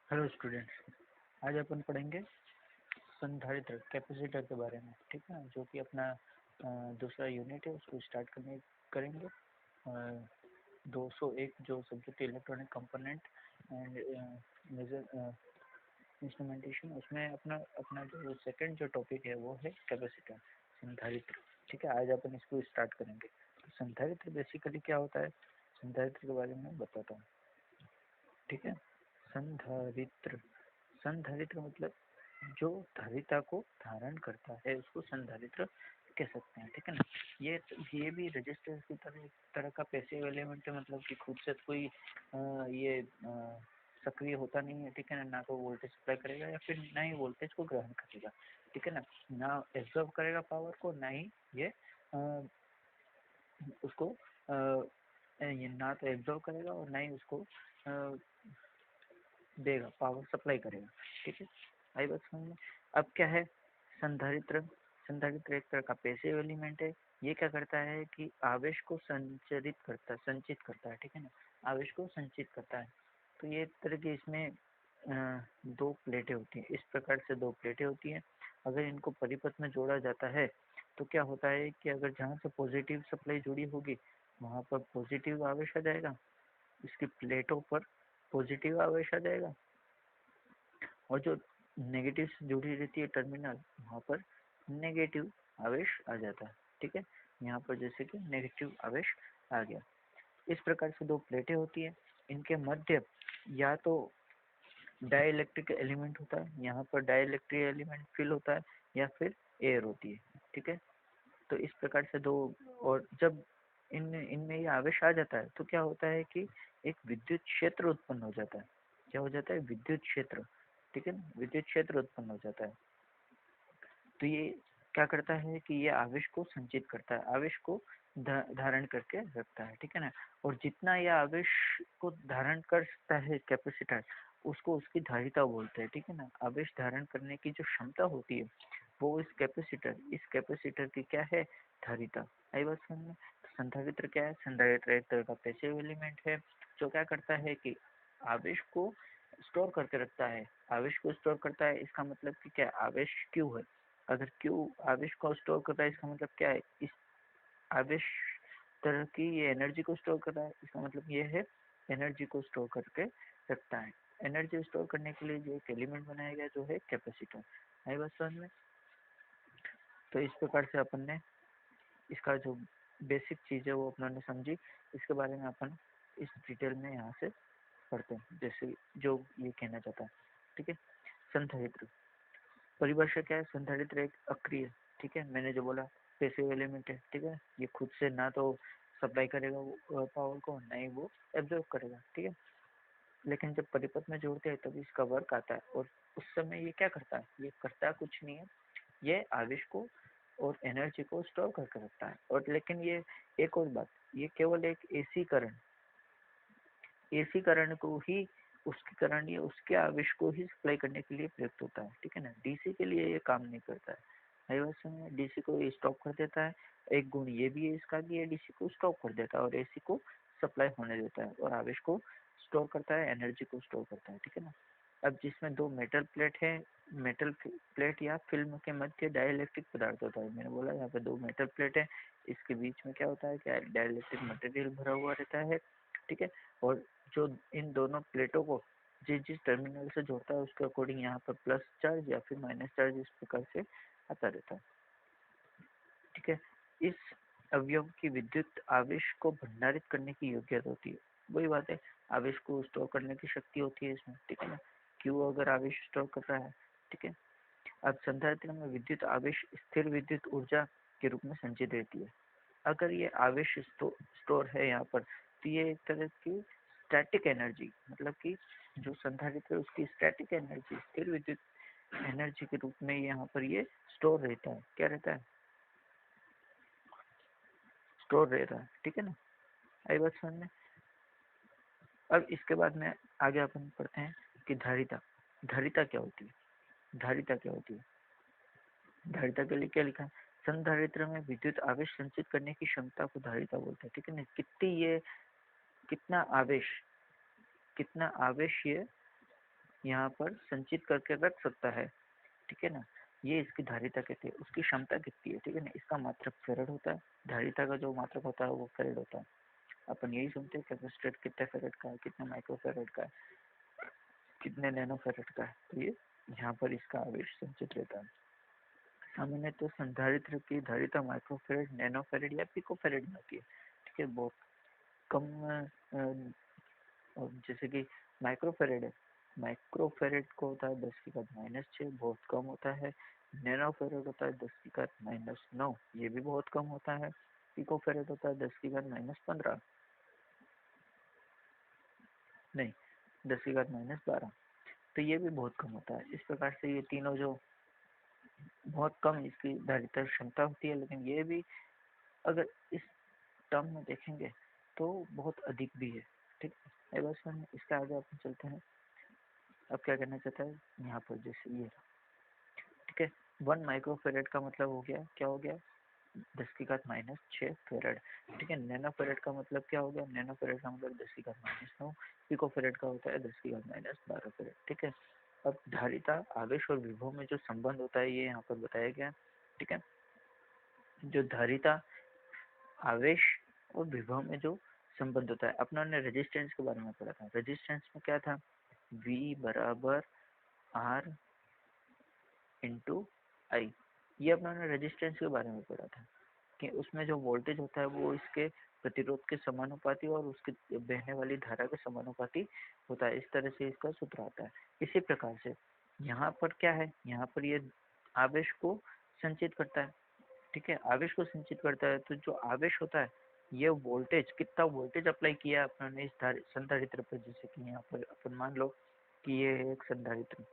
Hello students, आज अपन पढ़ेंगे संधारित्र कैपेसिटर के बारे में। ठीक है, जो कि अपना दूसरा यूनिट है, उसको स्टार्ट करेंगे। 201 जो subject electronic component and measure instrumentation, उसमें अपना अपना जो सेकंड जो टॉपिक है वो है कैपेसिटर, संधारित्र। ठीक है, आज अपन इसको स्टार्ट करेंगे। तो संधारित्र बेसिकली क्या होता है, संधारित्र के बारे में बताता हूँ। ठीक है, संधारित्र संधारित्र मतलब जो धारिता को धारण करता है उसको संधारित्र कह सकते हैं। ठीक है ना। ये भी रजिस्टर की तरह का पैसिव एलिमेंट है, मतलब कि खुद से कोई ये सक्रिय होता नहीं है। ठीक है ना तो वोल्टेज सप्लाई करेगा या फिर ना ही वोल्टेज को ग्रहण करेगा। ठीक है ना एब्जॉर्ब करेगा पावर को, ना ही ये आ, उसको ये ना तो एब्जॉर्ब करेगा और ना ही उसको देगा, पावर सप्लाई करेगा। ठीक है, आई बात समझ में। अब क्या है संधारित्र। संधारित्र एक तरह का पैसिव एलिमेंट है। ये क्या करता है कि आवेश को संचित करता है। ठीक है ना, आवेश को संचित करता है। तो ये तरह की इसमें दो प्लेटें होती हैं। इस प्रकार से दो प्लेटें होती हैं। अगर इनको परिपथ में जोड़ा जाता है तो क्या होता है कि अगर जहाँ से पॉजिटिव सप्लाई जुड़ी होगी वहाँ पर पॉजिटिव आवेश आ जाएगा, इसकी प्लेटों पर पॉजिटिव आवेश आ जाएगा, और जो नेगेटिव से जुड़ी रहती है टर्मिनल, वहाँ पर नेगेटिव आवेश आ जाता है। ठीक है, यहाँ पर जैसे कि नेगेटिव आवेश आ गया। इस प्रकार से दो प्लेटें होती है। इनके मध्य या तो डाइलेक्ट्रिक एलिमेंट होता है, यहाँ पर डाइलेक्ट्रिक एलिमेंट फिल होता है, या फिर एयर होती है। ठीक है, तो इस प्रकार से दो, और जब इनमें ये आवेश आ जाता है तो क्या होता है कि एक विद्युत क्षेत्र उत्पन्न हो जाता है। क्या हो जाता है? विद्युत क्षेत्र। ठीक है ना, विद्युत क्षेत्र उत्पन्न हो जाता है। तो ये क्या करता है कि ये आवेश को संचित करता है, आवेश को धारण करके रखता है। ठीक है ना, और जितना यह आवेश को धारण कर सकता है कैपेसिटर, उसको उसकी धारिता बोलते हैं। ठीक है ना, आवेश धारण करने की जो क्षमता होती है वो इस कैपेसिटर की क्या है? धारिता। आई बात समझ में। संधारित्र क्या है? संधारित्र एक तरह का पैसिव एलिमेंट है जो क्या करता है कि आवेश को स्टोर करके रखता है। आवेश को स्टोर करता है, इसका मतलब कि क्या? आवेश क्यों है? अगर क्यों आवेश को स्टोर करता है, इसका मतलब क्या है? इस आवेश तरह की ये एनर्जी को स्टोर कर रहा है, इसका मतलब ये है एनर्जी को स्टोर करके रखता है। एनर्जी स्टोर करने के लिए जो एक एलिमेंट बनाया गया जो है कैपेसिटर। है बस समझ में। तो इस प्रकार से अपन ने इसका जो बेसिक चीज़ है वो अपन ने समझी। इसके बारे में अपन इस डिटेल में यहाँ से पढ़ते हैं, जैसे जो ये कहना चाहता है। ठीक है, संधारित्र परिभाषा क्या है? संधारित्र एक अक्रिय, ठीक है, मैंने जो बोला पैसिव एलिमेंट है। ठीक है, ये खुद से ना तो सप्लाई करेगा पावर को, ना ही वो एब्जॉर्ब करेगा। ठीक है, लेकिन जब परिपथ में जोड़ते हैं तभी इसका वर्क आता है, और उस समय ये क्या करता है? ये करता कुछ नहीं है, ये आवेश को और एनर्जी को स्टोर करके रखता है। और लेकिन ये एक और बात, ये केवल एक एसी करंट को ही, उसके करंट या उसके आवेश को ही सप्लाई करने के लिए प्रयुक्त होता है। ठीक है ना, डीसी के लिए ये काम नहीं करता है। डीसी को स्टॉप कर देता है। एक गुण ये भी है इसका कि ये डीसी को स्टॉप कर देता है और एसी को सप्लाई होने देता है, और आवेश को स्टोर करता है, एनर्जी को स्टोर करता है। ठीक है ना। अब जिसमें दो मेटल प्लेट है, मेटल प्लेट या फिल्म के मध्य डाइलेक्ट्रिक पदार्थ होता है। मैंने बोला यहाँ पे दो मेटल प्लेट है, इसके बीच में क्या होता है कि डाइलेक्ट्रिक मटेरियल भरा हुआ रहता है। ठीक है, और जो इन दोनों प्लेटों को जिस जिस टर्मिनल से जोड़ता है उसके अकॉर्डिंग यहाँ पर प्लस चार्ज या फिर माइनस चार्ज इस प्रकार से आता रहता है। ठीक है, इस अवयव की विद्युत आवेश को भंडारित करने की योग्यता होती है। वही बात है, आवेश को स्टोर करने की शक्ति होती है इसमें। ठीक है ना, क्यों अगर आवेश स्टोर कर रहा है। ठीक है, अब संधारित्र में विद्युत आवेश स्थिर विद्युत ऊर्जा के रूप में संचित रहती है। अगर ये आवेश स्टोर है यहाँ पर, तो ये एक तरह की स्टैटिक एनर्जी, मतलब कि जो संधारित्र है उसकी स्टैटिक एनर्जी, स्थिर विद्युत एनर्जी के रूप में यहाँ पर ये स्टोर रहता है। क्या रहता है? स्टोर रहता है। ठीक है ना, आई बात समझ में। अब इसके बाद में आगे अपन पढ़ते हैं कि धारिता। धारिता क्या होती है? धारिता क्या होती है? धारिता के लिए क्या लिखा है? संधारित्र में विद्युत आवेश संचित करने की क्षमता को धारिता बोलते हैं। ठीक है ना, कितना आवेश ये यहाँ पर संचित करके रख सकता है, ठीक है ना। ये इसकी धारिता कहती है, उसकी क्षमता कितनी है, ठीक है ना। इसका मात्रक फेरेड होता है, धारिता का जो मात्रक होता है वो फेरेड होता है। अपन यही सुनते हैं कैपेसिटर कितने फेरेड का है, कितने माइक्रो फेरेड का है, कितने नैनो फेरेड का है। तो ये यहाँ पर इसका आवेश संचित रहता है। सामान्य तो संधारित्र की धारिता माइक्रोफेरेड, नैनोफेरेड या पिकोफेरेड में होती है, ठीक है। बहुत कम जैसे कि माइक्रोफेरेड है, माइक्रोफेरेड को होता है 10⁻⁻⁶, बहुत कम होता है। नैनोफेरेड होता है 10⁻⁹, ये भी बहुत कम होता है। पिकोफेरेड होता है 10⁻15, नहीं 10⁻12, तो ये भी बहुत कम होता है। इस प्रकार से ये तीनों जो बहुत कम इसकी धारिता क्षमता होती है, लेकिन ये भी अगर इस टर्म में देखेंगे तो बहुत अधिक भी है, ठीक है। बस हम इसके आगे अपन चलते हैं। अब क्या करना चाहता है यहाँ पर, जैसे ये, ठीक है। 1 माइक्रोफेरेड का मतलब हो गया, क्या हो गया, 10⁻⁶ फेरेड, ठीक है। नैनोफेरेड का मतलब क्या हो गया, नैनोफेरेड का मतलब 10⁻⁹। पिकोफेरेड का होता है 10⁻12 फेरेड, ठीक है। अब धारिता, आवेश और विभव में जो संबंध होता है ये यहाँ पर बताया गया, ठीक है। जो धारिता, आवेश और विभव में जो संबंध होता है, अपना ने रेजिस्टेंस के बारे में पढ़ा था। रेजिस्टेंस में क्या था, V बराबर R इंटू आई, ये अपना ने रेजिस्टेंस के बारे में पढ़ा था कि उसमें जो वोल्टेज होता है वो इसके प्रतिरोध के समानुपाती और उसके बहने वाली धारा के समानुपाती होता है। इस तरह से इसका सूत्र आता है। इसी प्रकार से यहाँ पर क्या है, यहाँ पर ये आवेश को संचित करता है, ठीक है। आवेश को संचित करता है, तो जो आवेश होता है ये वोल्टेज, कितना वोल्टेज अप्लाई किया है अपने इस संधारित्र पर, जैसे कि यहाँ पर अपन मान लो कि ये है एक संधारित्र,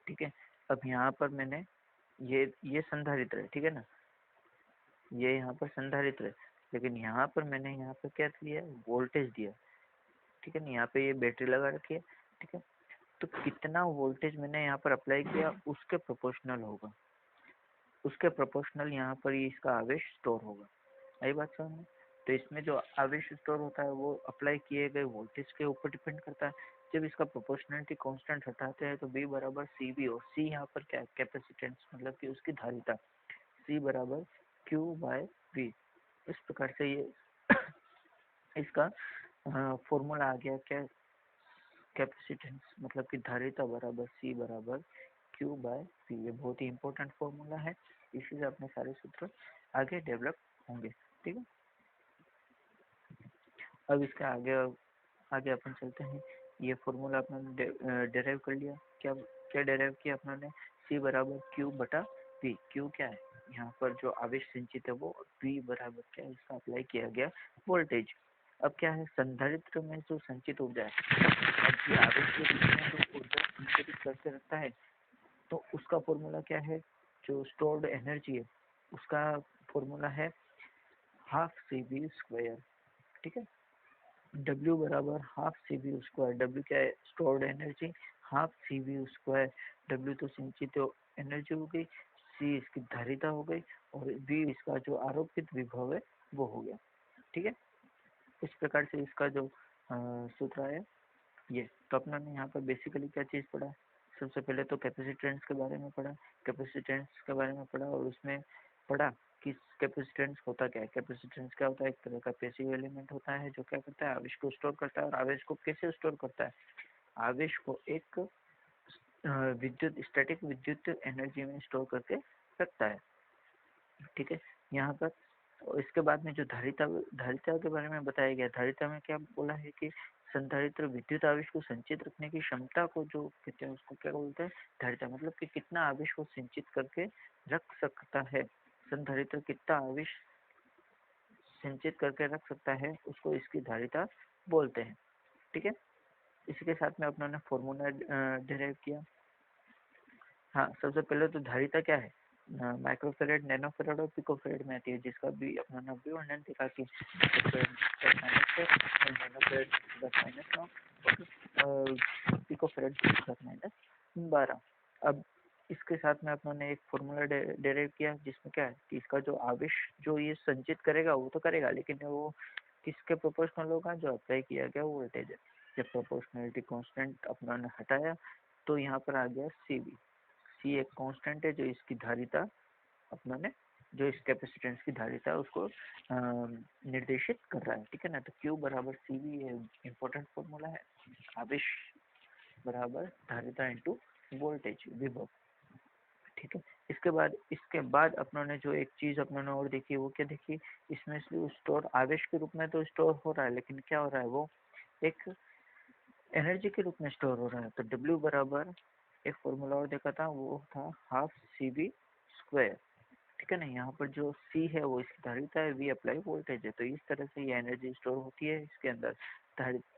ठीक है। अब यहाँ पर मैंने ये संधारित्र है, ठीक है ना, ये यहाँ पर संधारित्र है, लेकिन यहाँ पर मैंने यहाँ पर क्या दिया, वोल्टेज दिया, ठीक है ना। यहाँ पे ये बैटरी लगा रखी है, ठीक है। तो कितना वोल्टेज मैंने यहाँ पर अप्लाई किया उसके प्रोपोर्शनल होगा, उसके प्रोपोर्शनल यहाँ पर ये इसका आवेश स्टोर होगा। आई बात समझ में। तो इसमें जो आवेश स्टोर होता है वो अप्लाई किए गए वोल्टेज के ऊपर डिपेंड करता है। जब इसका प्रोपोर्शनलिटी कांस्टेंट हटाते हैं तो B बराबर सी बी, और सी यहाँ पर क्या है, कैपेसिटेंस, मतलब कि उसकी धारिता, C बराबर Q/V। इस प्रकार से ये इसका फॉर्मूला आ गया, क्या, कैपेसिटेंस मतलब कि धारिता बराबर C बराबर Q/V। ये बहुत ही इंपॉर्टेंट फॉर्मूला है, इसी से अपने सारे सूत्र आगे डेवलप होंगे, ठीक है। अब इसके आगे आगे अपन चलते हैं। ये फॉर्मूला अपने डेराइव कर लिया, क्या क्या डेराइव किया अपने, C बराबर Q/V। Q क्या है, यहाँ पर जो आवेश संचित है वो, V बराबर क्या है, इसका अप्लाई किया गया वोल्टेज। अब क्या है, संधारित्र में जो संचित ऊर्जा है, अब ये आवेश के बीच में जो ऊर्जा संचित करके रखता है, तो उसका फॉर्मूला क्या है, जो स्टोर्ड एनर्जी है उसका फॉर्मूला है ½ CV², ठीक है। W बराबर ½ CV², W क्या है, स्टोर्ड एनर्जी, ½ CV², W तो संचित एनर्जी हो गई, C इसकी धारिता हो गई, और V इसका जो आरोपित विभव है वो हो गया, ठीक है। इस प्रकार से इसका जो सूत्र है ये। तो अपना ने यहाँ पर बेसिकली क्या चीज़ पढ़ा, सबसे पहले तो कैपेसिटेंस के बारे में पढ़ा, कैपेसिटेंस के बारे में पढ़ा, और उसमें पढ़ा कि कैपेसिटेंस होता क्या है। कैपेसिटेंस क्या होता है, एक तरह का पैसिव एलिमेंट होता है जो क्या करता है, आवेश को स्टोर करता है। और आवेश को कैसे स्टोर करता है, आवेश को एक विद्युत, स्टैटिक विद्युत एनर्जी में स्टोर करके रखता है, ठीक है। यहाँ पर और इसके बाद में जो धारिता, धारिता के बारे में बताया गया, धारिता में क्या बोला है कि संधारित्र विद्युत आवेश को संचित रखने की क्षमता को जो कहते हैं उसको क्या बोलते हैं, धारिता, मतलब कि कितना आवेश को संचित करके रख सकता है, संधारित्र कितना आवेश संचित करके रख सकता है उसको इसकी धारिता बोलते हैं, ठीक है। इसी के साथ में अपनों ने फॉर्मूला डिराइव किया। हाँ, सबसे पहले तो धारिता क्या है, माइक्रोफेरेड, नैनोफेरेड और पिकोफेरेड में आती है, जिसका भी अपना भी वर्णन देखा कि पिकोफेरेड -12। अब इसके साथ में अपनों ने एक फॉर्मूला डेराइव किया, जिसमें क्या है कि इसका जो आवेश जो ये संचित करेगा वो तो करेगा, लेकिन वो किसके प्रोपोर्शनल होगा, जो अप्लाई किया गया वोल्टेज है। जब प्रोपोर्शनैलिटी कांस्टेंट अपना ने हटाया तो यहाँ पर आ गया CV। C एक कांस्टेंट है जो इसकी धारिता अपना ने जो इस कैपेसिटेंस की धारिता उसको निर्देशित कर रहा है, ठीक है ना। तो Q बराबर CV ये इम्पोर्टेंट फॉर्मूला है, आवेश बराबर धारिता इंटू वोल्टेज विभव, ठीक है। इसके बाद अपनों ने जो एक चीज अपनों ने और देखी, वो क्या देखी, इसमें स्टोर आवेश के रूप में तो स्टोर हो रहा है, लेकिन क्या हो रहा है, वो एक एनर्जी के रूप में स्टोर हो रहा है। तो W बराबर एक फॉर्मूला और देखा था, वो था हाफ CV स्क्वायर, ठीक है ना। यहाँ पर जो C है वो इसकी धारिता है, V अप्लाई वोल्टेज है। तो इस तरह से ये एनर्जी स्टोर होती है इसके अंदर,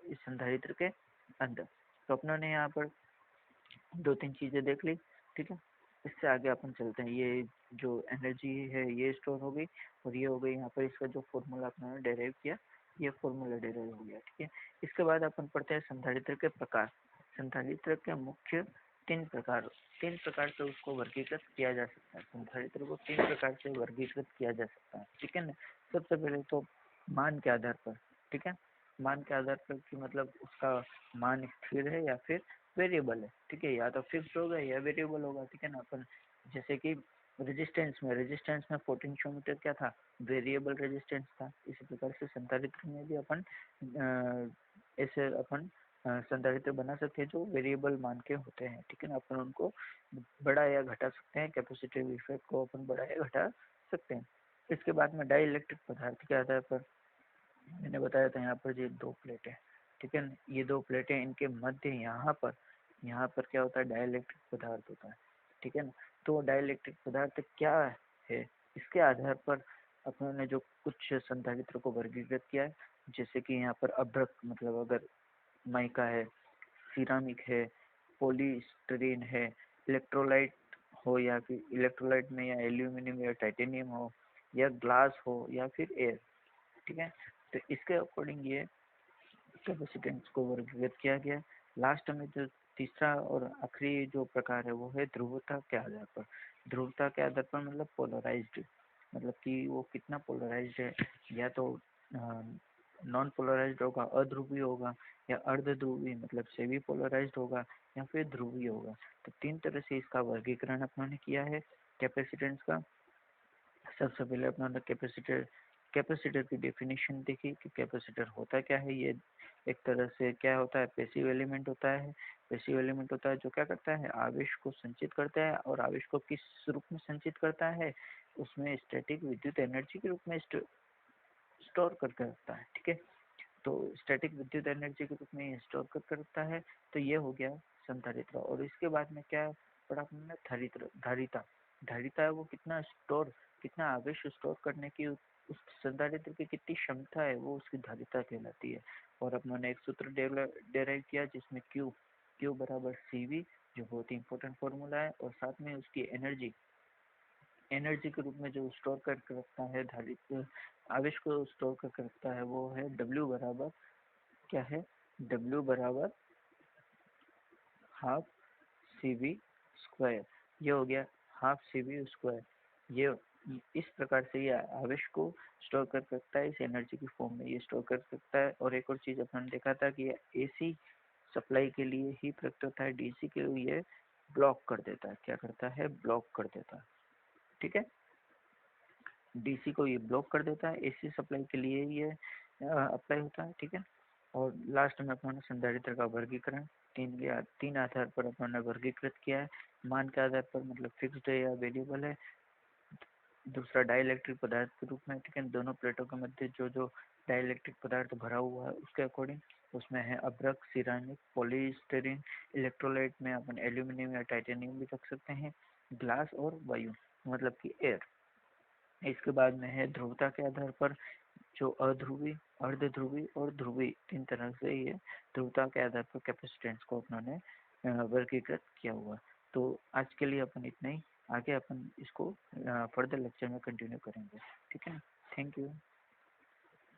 इस संधारित्र के अंदर। तो अपनों ने यहाँ पर 2-3 चीजें देख ली, ठीक है। इससे आगे अपन चलते हैं। ये जो एनर्जी है ये स्टोर हो गई, और ये हो गई यहाँ पर इसका जो फॉर्मूला अपने डेराइव किया, ये फॉर्मूला डेराइव हो गया, ठीक है। इसके बाद अपन पढ़ते हैं संधारित्र के प्रकार। संधारित्र के मुख्य तीन प्रकार से उसको वर्गीकृत किया जा सकता है। संधारित्र को 3 प्रकार से वर्गीकृत किया जा सकता है, ठीक है ना। सबसे पहले तो मान के आधार पर, ठीक है। मान के आधार पर कि मतलब उसका मान स्थिर है या फिर वेरिएबल है, ठीक है। या तो फिक्स्ड होगा या वेरिएबल होगा, ठीक है ना। अपन जैसे कि रेजिस्टेंस में पोटेंशियोमीटर क्या था, वेरिएबल रेजिस्टेंस था। इसी प्रकार से संधारित्र में भी अपन ऐसे अपन संधारित्र बना सकते हैं जो वेरिएबल मान के होते हैं, ठीक है ना। अपन उनको बढ़ा या घटा सकते हैं, कैपेसिटिव इफेक्ट को अपन बढ़ा या घटा सकते हैं। इसके बाद में डाई इलेक्ट्रिक पदार्थ के आधार पर मैंने बताया था, यहाँ पर ये 2 प्लेटें, ठीक है ना। ये 2 प्लेटें, इनके मध्य यहाँ पर क्या होता है, डाइलेक्ट्रिक पदार्थ होता है, ठीक है ना। तो डाइलेक्ट्रिक पदार्थ क्या है, इसके आधार पर अपनों ने जो कुछ संधारित्र को वर्गीकृत किया है, जैसे कि यहाँ पर अभ्रक, मतलब अगर माइका है, सिरामिक है, पॉलीस्टीरीन है, इलेक्ट्रोलाइट हो या फिर इलेक्ट्रोलाइट में या एल्यूमिनियम या टाइटेनियम हो, या ग्लास हो या फिर एयर, ठीक है। तो इसके अकॉर्डिंग ये कैपेसिटेंस को वर्गीकृत किया गया। लास्ट में जो तीसरा और आखिरी जो प्रकार है वो है ध्रुवता के आधार पर। ध्रुवता के आधार पर मतलब पोलराइज्ड, मतलब कि वो कितना पोलराइज्ड है, या तो नॉन पोलराइज्ड होगा, अध्रुवीय होगा, या अर्ध ध्रुवीय मतलब सेमी पोलराइज्ड होगा, या फिर ध्रुवीय होगा। तो 3 तरह से इसका वर्गीकरण अपने किया है कैपेसिटेंस का। सबसे पहले अपना कैपेसिटर की डेफिनेशन देखी कि कैपेसिटर होता क्या है। ये एक तरह से क्या होता है, पैसिव एलिमेंट होता है। पैसिव एलिमेंट होता है जो क्या करता है, आवेश को संचित करता है, और आवेश को किस रूप में संचित करता है, उसमें स्टैटिक विद्युत एनर्जी के रूप में स्टोर करके रखता है, ठीक है। तो स्टैटिक विद्युत एनर्जी के रूप में स्टोर करके रखता है। तो ये हो गया संधारित्र। और इसके बाद में क्या पढ़ा हमने, धारिता। धारिता है वो कितना आवेश स्टोर करने की उस संधारित्र की कितनी क्षमता है, वो उसकी धारिता कहलाती है। और अपने एक सूत्र डेराइव किया जिसमें क्यू बराबर CV, जो बहुत ही इंपॉर्टेंट फॉर्मूला है, और साथ में उसकी एनर्जी के रूप में जो स्टोर करके रखता है, धारित्र आवेश को स्टोर करके रखता है, वो है W बराबर क्या है, W बराबर हाफ CV स्क्वायर। ये हो गया हाफ CV स्क्वायर। ये इस प्रकार से ये आवेश को स्टोर कर सकता है, इस एनर्जी की फॉर्म में ये स्टोर कर सकता है। और एक और चीज अपन देखा था कि AC सप्लाई के लिए ही प्रयुक्त होता है, DC के लिए ब्लॉक कर देता है। क्या करता है, ब्लॉक कर देता है, ठीक है। DC को ये ब्लॉक कर देता है, AC सप्लाई के लिए ये अप्लाई होता है, ठीक है। और लास्ट में अपने संधारित्र का वर्गीकरण तीन आधार पर अपने वर्गीकृत किया है। मान के आधार पर मतलब फिक्स्ड है या वेरिएबल है। दूसरा डाइलेक्ट्रिक पदार्थ के रूप में, ठीक है। दोनों प्लेटों के मध्य जो डाइलेक्ट्रिक पदार्थ भरा हुआ है उसके अकॉर्डिंग उसमें है अभ्रक, सिरामिक, पॉलीस्टीरीन। इलेक्ट्रोलाइट में अपन एल्यूमिनियम या टाइटेनियम भी रख सकते हैं। ग्लास और वायु मतलब कि एयर। इसके बाद में है ध्रुवता के आधार पर, जो अध्रुवी, अर्ध ध्रुवी और ध्रुवी, 3 तरह से ये ध्रुवता के आधार पर कैपेसिटेंस को अपने वर्गीकृत किया हुआ। तो आज के लिए अपन इतना ही, आगे अपन इसको फर्दर लेक्चर में कंटिन्यू करेंगे, ठीक है। Thank you.